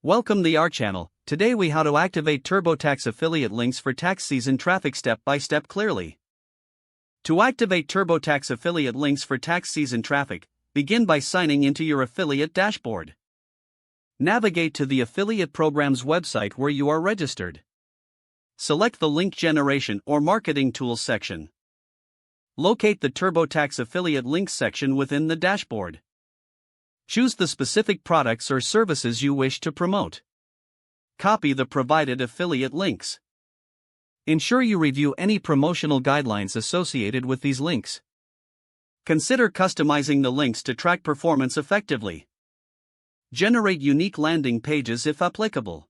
Welcome to our channel. Today we how to activate TurboTax affiliate links for tax season traffic step by step clearly. To activate TurboTax affiliate links for tax season traffic, begin by signing into your affiliate dashboard. Navigate to the affiliate program's website where you are registered. Select the Link Generation or Marketing Tools section. Locate the TurboTax affiliate links section within the dashboard. Choose the specific products or services you wish to promote. Copy the provided affiliate links. Ensure you review any promotional guidelines associated with these links. Consider customizing the links to track performance effectively. Generate unique landing pages if applicable.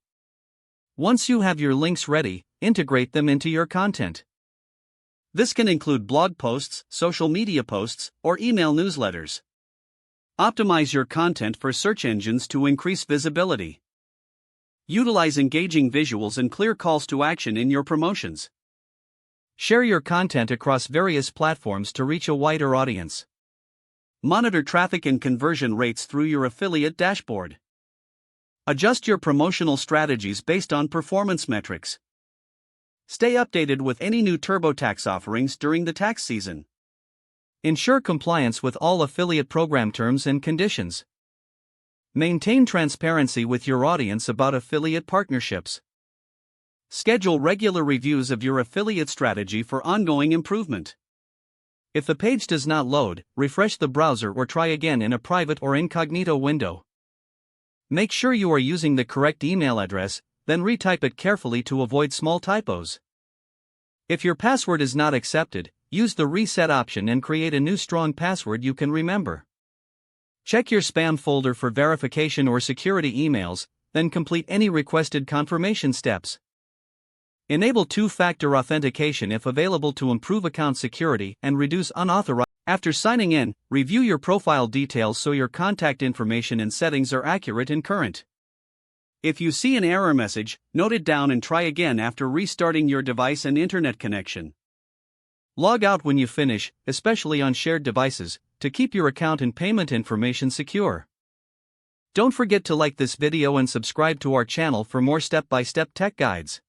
Once you have your links ready, integrate them into your content. This can include blog posts, social media posts, or email newsletters. Optimize your content for search engines to increase visibility. Utilize engaging visuals and clear calls to action in your promotions. Share your content across various platforms to reach a wider audience. Monitor traffic and conversion rates through your affiliate dashboard. Adjust your promotional strategies based on performance metrics. Stay updated with any new TurboTax offerings during the tax season. Ensure compliance with all affiliate program terms and conditions. Maintain transparency with your audience about affiliate partnerships. Schedule regular reviews of your affiliate strategy for ongoing improvement. If the page does not load, refresh the browser or try again in a private or incognito window. Make sure you are using the correct email address, then retype it carefully to avoid small typos. If your password is not accepted, use the reset option and create a new strong password you can remember. Check your spam folder for verification or security emails, then complete any requested confirmation steps. Enable two-factor authentication if available to improve account security and reduce unauthorized. After signing in, review your profile details so your contact information and settings are accurate and current. If you see an error message, note it down and try again after restarting your device and internet connection. Log out when you finish, especially on shared devices, to keep your account and payment information secure. Don't forget to like this video and subscribe to our channel for more step-by-step tech guides.